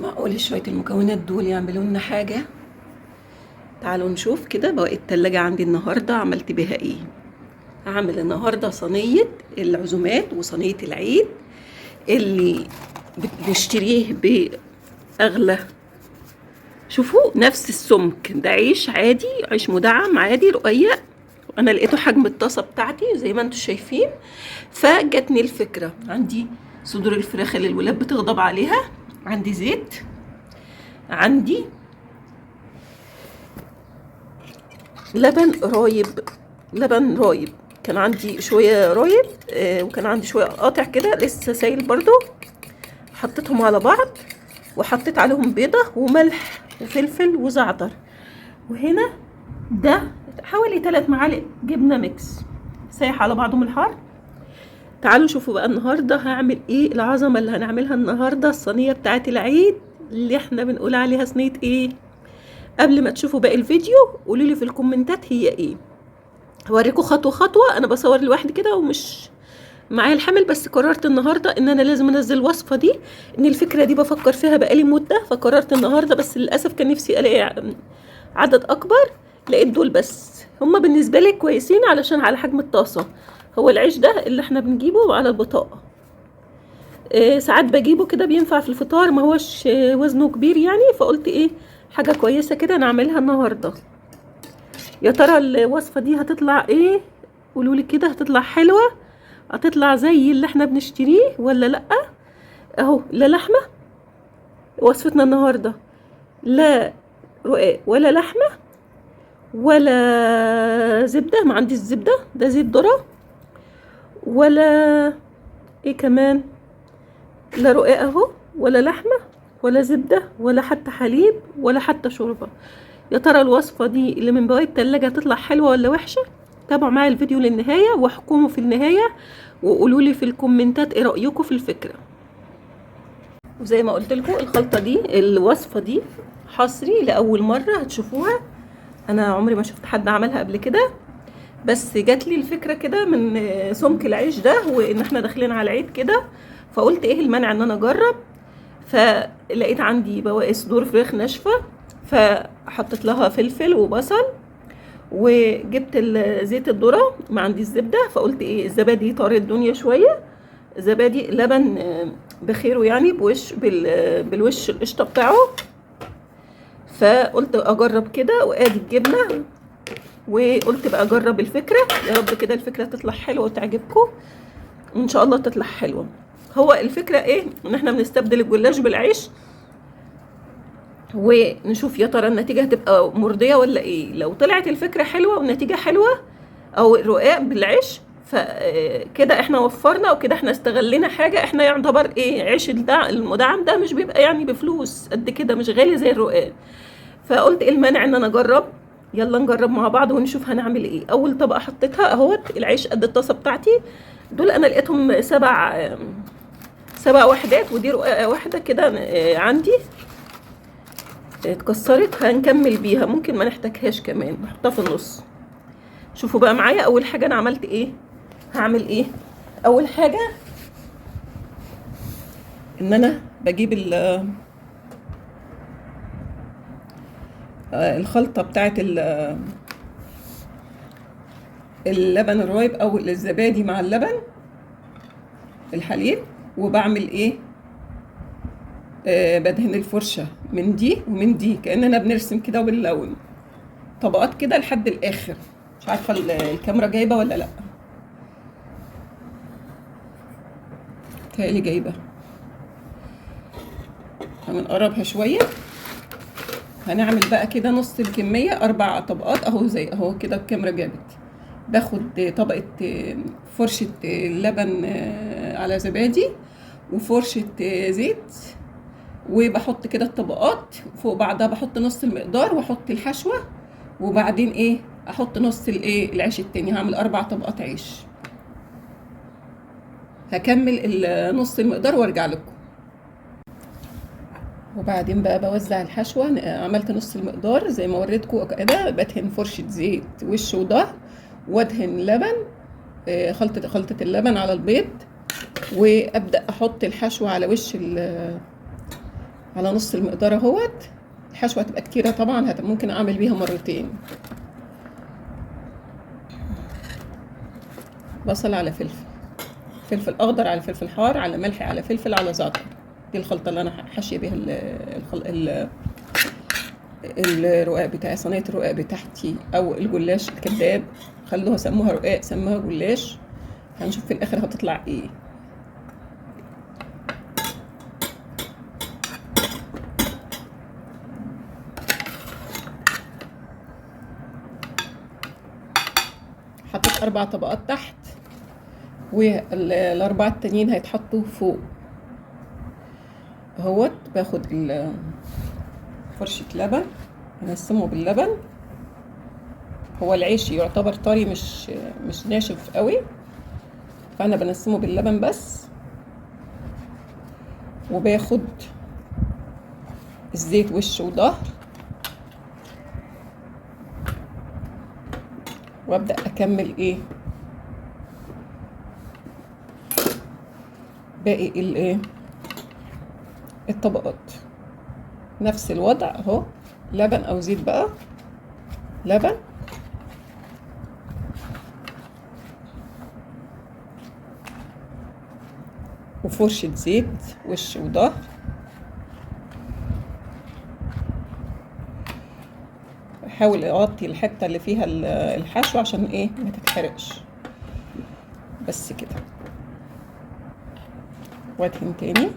معقول شوية المكونات دول يعملوا لنا حاجة؟ تعالوا نشوف كده بواقي التلاجة عندي النهاردة عملت بيها ايه. هعمل النهاردة صينية العزومات وصينية العيد اللي بنشتريه بأغلى. شوفوا نفس السمك ده، عيش عادي، عيش مدعم عادي رقيق. انا لقيته حجم الطاسة بتاعتي زي ما انتم شايفين، فجتني الفكرة. عندي صدور الفراخ اللي الولاد بتغضب عليها، عندي زيت، عندي لبن رايب. كان عندي شوية رايب وكان عندي شوية قاطع كده لسه سايل برضو. حطيتهم على بعض وحطيت عليهم بيضة وملح وفلفل وزعتر. وهنا ده حوالي 3 معالق جبنة ميكس سايح على بعضهم الحار. تعالوا شوفوا بقى النهاردة هعمل ايه، العظمة اللي هنعملها النهاردة، الصينية بتاعت العيد اللي احنا بنقول عليها صينية ايه. قبل ما تشوفوا باقي الفيديو قولولي في الكومنتات هي ايه. هوريكم خطوة خطوة. انا بصور لوحدي كده ومش معايا الحمل، بس قررت النهاردة ان انا لازم انزل الوصفة دي، ان الفكرة دي بفكر فيها بقالي مدة، فقررت النهاردة. بس للأسف كان نفسي الاقي عدد اكبر، لقيت دول بس هما بالنسبة لي كويسين علشان على حجم الطاسة. هو العيش ده اللي احنا بنجيبه على البطاقة، ساعات بجيبه كده بينفع في الفطار، ما هوش وزنه كبير يعني، فقلت ايه حاجة كويسة كده نعملها النهاردة. يا ترى الوصفة دي هتطلع ايه؟ قولولي كده، هتطلع حلوة؟ هتطلع زي اللي احنا بنشتريه ولا لأ؟ اهو لا لحمة وصفتنا النهاردة، لا رقاق ولا لحمة ولا زبدة، ما عنديش زبدة، ده زيت ذرة، ولا ايه كمان، لا رقاق اهو ولا لحمة ولا زبدة ولا حتى حليب ولا حتى شوربة. يا ترى الوصفة دي اللي من بواقي التلاجة هتطلع حلوة ولا وحشة؟ تابعوا معايا الفيديو للنهاية واحكموا في النهاية وقولولي في الكومنتات ايه رأيكم في الفكرة. وزي ما قلت لكم الخلطة دي، الوصفة دي حصري لأول مرة هتشوفوها. انا عمري ما شفت حد عملها قبل كده، بس جات لي الفكرة كده من سمك العيش ده، وان احنا داخلين على العيد كده، فقلت ايه المانع ان انا اجرب. فلقيت عندي بواقي صدور فراخ ناشفة، فحطيت لها فلفل وبصل، وجبت زيت الذرة، ما عندي الزبدة، فقلت ايه الزبادي طارت الدنيا شوية، زبادي لبن بخيره يعني بالوش القشطة بتاعه. فقلت اجرب كده، وادي الجبنة، وقلت بقى اجرب الفكرة، يا رب كده الفكرة تطلع حلوة وتعجبكم ان شاء الله تطلع حلوة. هو الفكرة ايه، ان احنا بنستبدل الجلاش بالعيش، ونشوف يا ترى النتيجة هتبقى مرضية ولا ايه. لو طلعت الفكرة حلوة والنتيجة حلوة، او الرقاق بالعيش، فكده احنا وفرنا، وكده احنا استغلينا حاجة. احنا يعتبر ايه، عيش المدعم ده مش بيبقى يعني بفلوس قد كده، مش غالي زي الرقاق. فقلت ايه المانع ان انا اجرب. يلا نجرب مع بعض ونشوف هنعمل ايه. اول طبقة حطيتها اهوت، العيش قد الطاسة بتاعتي، دول انا لقيتهم 7 وحدات، ودي رقاقة واحدة كده عندي اتكسرت، هنكمل بيها، ممكن ما نحتاجهاش كمان، نحطها في النص. شوفوا بقى معايا اول حاجه انا عملت ايه. هعمل ايه اول حاجه، ان انا بجيب الخلطه بتاعه اللبن الرايب او الزبادي مع اللبن الحليب، وبعمل ايه، بدهن الفرشه من دي ومن دي كاننا بنرسم كده وبنلون طبقات كده لحد الاخر. مش عارفه الكاميرا جايبه ولا لا، تهيألي جايبه، هنقربها شويه. هنعمل بقى كده نص الكمية 4 طبقات اهو، زي اهو كده الكاميرا جابت. باخد طبقة فرشة لبن على زبادي، وفرشة زيت، وبحط كده الطبقات فوق بعضها، بحط نص المقدار واحط الحشوة، وبعدين ايه احط نص الايه العيش التاني. هعمل 4 طبقات عيش، هكمل نص المقدار وارجع لكم. وبعدين بقى بوزع الحشوة، عملت نص المقدار زي ما وريتكم كده، بدهن فرشة زيت وش وظهر، وادهن لبن، خلطة اللبن على البيض، وابدأ احط الحشوة على وش على نص المقدار اهوت. الحشوه هتبقى كتيره طبعا، ممكن اعمل بيها مرتين. بصل على فلفل، فلفل اخضر على فلفل حار على ملح على فلفل على زعتر. دي الخلطه اللي انا حاشيه بيها الرقاق بتاعي، صينيه الرقاق بتاعتي او الجلاش الكباب. خلوها سموها رقاق سموها جلاش، هنشوف في الاخر هتطلع ايه. حطيت 4 طبقات تحت، والاربعه التانيين هيتحطوا فوق اهوت. باخد فرشة لبن انسمه باللبن. هو العيش يعتبر طري مش ناشف قوي، فانا بنسمه باللبن بس. وباخد الزيت وش وظهر، وابدا اكمل ايه باقي الايه الطبقات. نفس الوضع اهو، لبن او زيت بقى، لبن وفرشة زيت وش وظهر. احاول اغطي الحتة اللي فيها الحشو عشان ايه ما تتحرقش، بس كده. وادهن تاني.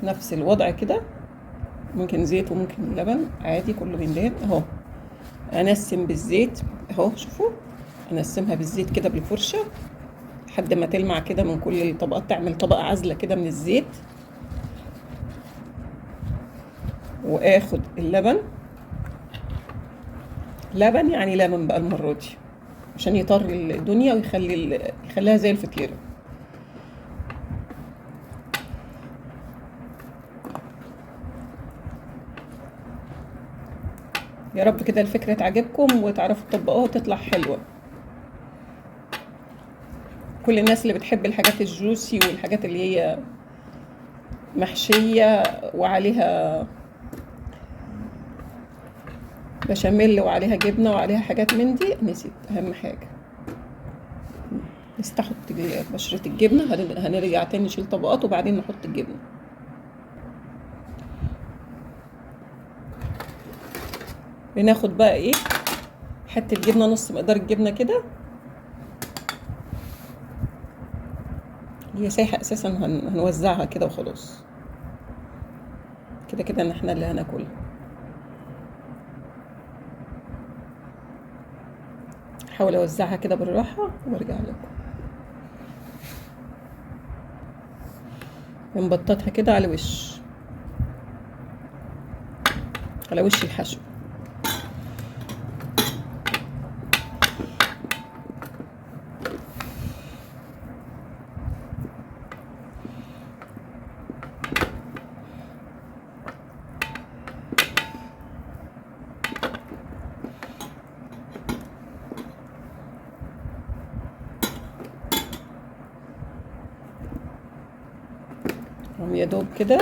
نفس الوضع كده، ممكن زيت وممكن لبن عادي، كله بيندهن اهو. انسم بالزيت اهو، شوفوا انسمها بالزيت كده بالفرشه لحد ما تلمع كده من كل الطبقات، تعمل طبقه عازله كده من الزيت. واخد اللبن، لبن يعني لبن بقى المره دي عشان يطري الدنيا يخليها زي الفطيره. يا رب كده الفكرة تعجبكم وتعرفوا تطبقوها وتطلع حلوة. كل الناس اللي بتحب الحاجات الجوسي والحاجات اللي هي محشية وعليها بشاميل وعليها جبنة وعليها حاجات من دي، نسيت أهم حاجة، نستحط بشرة الجبنة. هنرجع تاني نشيل طبقات وبعدين نحط الجبنة. بناخد بقى ايه حتة جبنة، نص مقدار الجبنة كده، هي سايحة اساسا، هنوزعها كده وخلاص. كده كده ان احنا اللي هناكلها. احاول اوزعها كده بالراحة وارجع لكم. ونبططها كده على وش الحشو. يا دوب كده.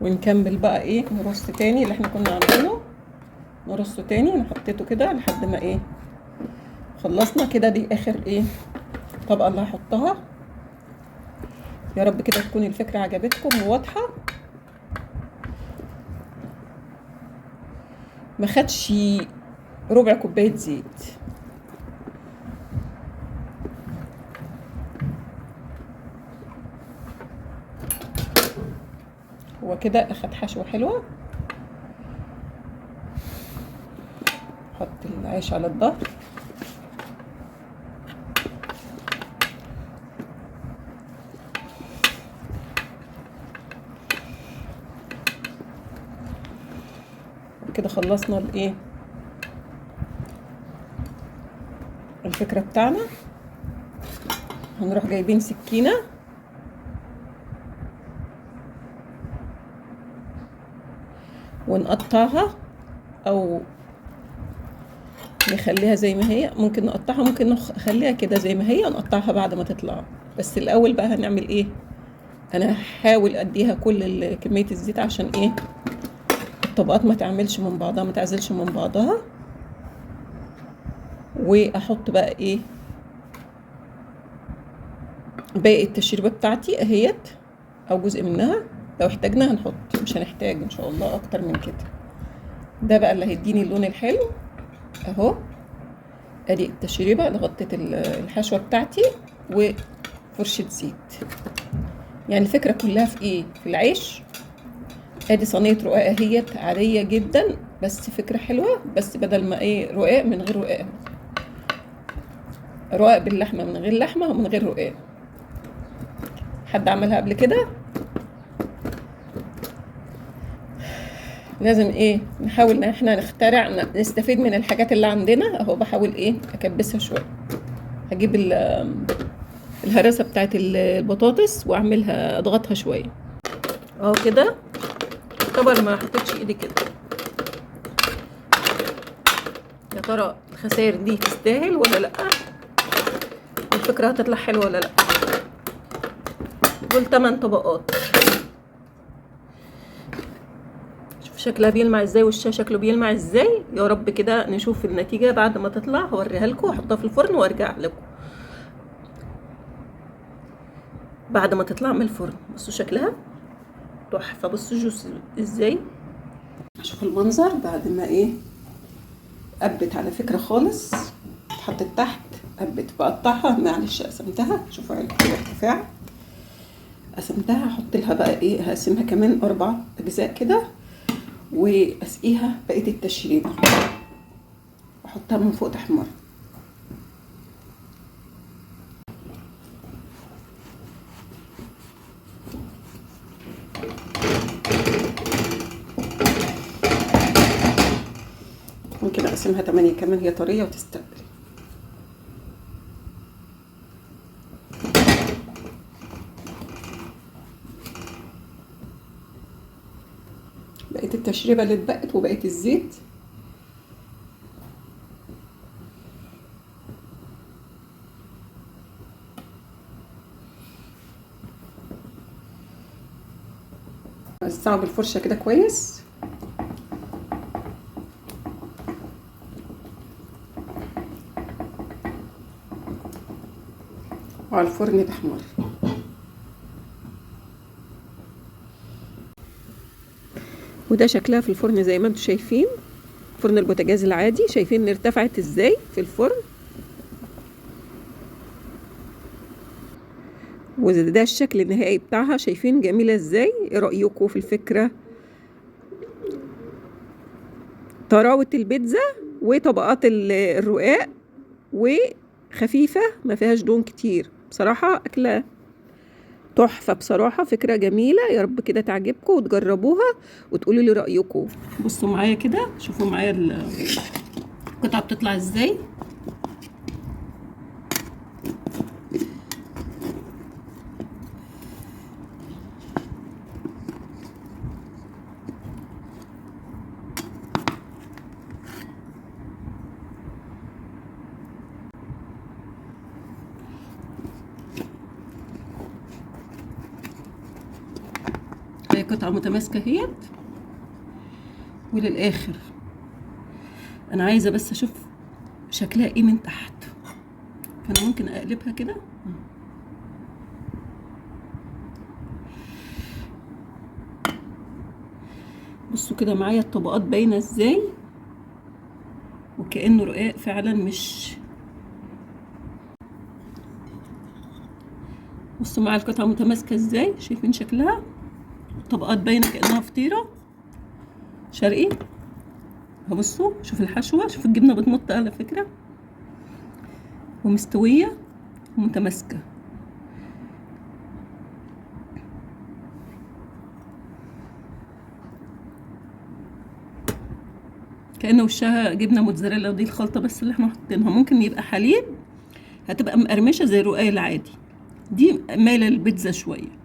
ونكمل بقى ايه، نرص تاني اللي احنا كنا عاملينه، نرصه تاني. انا حطيته كده لحد ما ايه خلصنا كده. دي اخر ايه طبقة اللي هحطها. يا رب كده تكون الفكرة عجبتكم وواضحة. ما خدش ربع كوباية زيت. هو كده اخد حشوة حلوة. حط العيش على الظهر. كده خلصنا الايه الفكرة بتاعنا. هنروح جايبين سكينة ونقطعها، او نخليها زي ما هي، ممكن نقطعها، ممكن نخليها كده زي ما هي ونقطعها بعد ما تطلع. بس الاول بقى هنعمل ايه؟ انا هحاول اديها كل كميه الزيت عشان ايه الطبقات ما تعملش من بعضها، ما تعزلش من بعضها. واحط بقى ايه باقي التشريبه بتاعتي اهيت، او جزء منها. لو احتاجنا هنحط، مش هنحتاج ان شاء الله اكتر من كده. ده بقى اللي هيديني اللون الحلو اهو. ادي التشريبه اللي غطت الحشوه بتاعتي وفرشه زيت. يعني الفكره كلها في ايه؟ في العيش. ادي صينيه رقاق اهيت عاديه جدا، بس فكره حلوه. بس بدل ما ايه رقاق من غير رقاق، رقاق باللحمه من غير لحمه ومن غير رقاق. حد عملها قبل كده؟ لازم ايه نحاول ان احنا نخترع، نستفيد من الحاجات اللي عندنا اهو. بحاول ايه اكبسها شويه. هجيب الهرسه بتاعت البطاطس واعملها، اضغطها شويه اهو كده. طبعا ما حطيتش ايدي كده. يا ترى الخسائر دي تستاهل ولا لا؟ الفكره هتطلع حلوه ولا لا؟ دول 8 طبقات. شوف شكلها بيلمع ازاي، وشها شكله بيلمع ازاي. يا رب كده نشوف النتيجه بعد ما تطلع. هوريها لكم، احطها في الفرن وارجع لكم بعد ما تطلع من الفرن. بصوا شكلها تحفه. بصوا جوس ازاي. شوف المنظر بعد ما ايه قبت على فكره خالص. اتحطت تحت قبت. بقطعها، معلش قسمتها. شوفوا الارتفاع قسمتها. احط لها بقى ايه، هقسمها كمان 4 اجزاء كده، واسقيها بقيه التشريبه. احطها من فوق تحمر. ممكن اقسمها 8 كمان، هي طريه وتستقبل. بقيه التشريبه اللي اتبقت وبقيه الزيت وزعه بالفرشه كده كويس. وعلى الفرن تحمر. وده شكلها في الفرن زي ما انتم شايفين. فرن البوتاجاز العادي. شايفين ان ارتفعت ازاي في الفرن. وده الشكل النهائي بتاعها. شايفين جميله ازاي؟ ايه رايكم في الفكره؟ طراوه البيتزا وطبقات الرقاق وخفيفه ما فيهاش دهون كتير. بصراحه اكله تحفه. بصراحه فكره جميله. يا رب كده تعجبكم وتجربوها وتقولوا لي رايكم. بصوا معايا كده، شوفوا معايا القطعه بتطلع ازاي. هي قطعه متماسكه اهيت. وللاخر انا عايزه بس اشوف شكلها ايه من تحت. فانا ممكن اقلبها كده. بصوا كده معايا الطبقات باينه ازاي، وكأنه رقاق فعلا. مش بصوا معايا القطعه متماسكه ازاي. شايفين شكلها؟ الطبقات باينه كأنها فطيره شرقي. بصوا شوف الحشوه، شوف الجبنه بتمط على فكره، ومستويه ومتماسكه. كأنه وشها جبنه موتزاريلا. ودي الخلطه بس اللي احنا حاطينها. ممكن يبقى حليب، هتبقى مقرمشه زي الرقاق العادي. دي مايله للبيتزا شويه.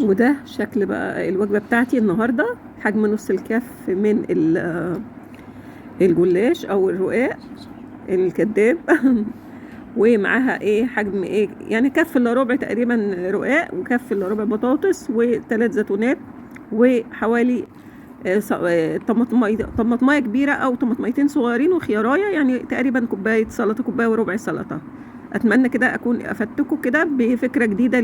وده شكل بقى الوجبه بتاعتي النهارده. حجم نص الكف من الجلاش او الرقاق الكداب ومعاها ايه حجم ايه يعني كف الا ربع تقريبا رقاق وكف الا ربع بطاطس و3 زيتونات وحوالي طماطمايه كبيره او طماطميتين صغيرين وخيارايه يعني تقريبا كوبايه سلطه كوبايه وربع سلطه. اتمنى كده اكون افدتكم كده بفكره جديده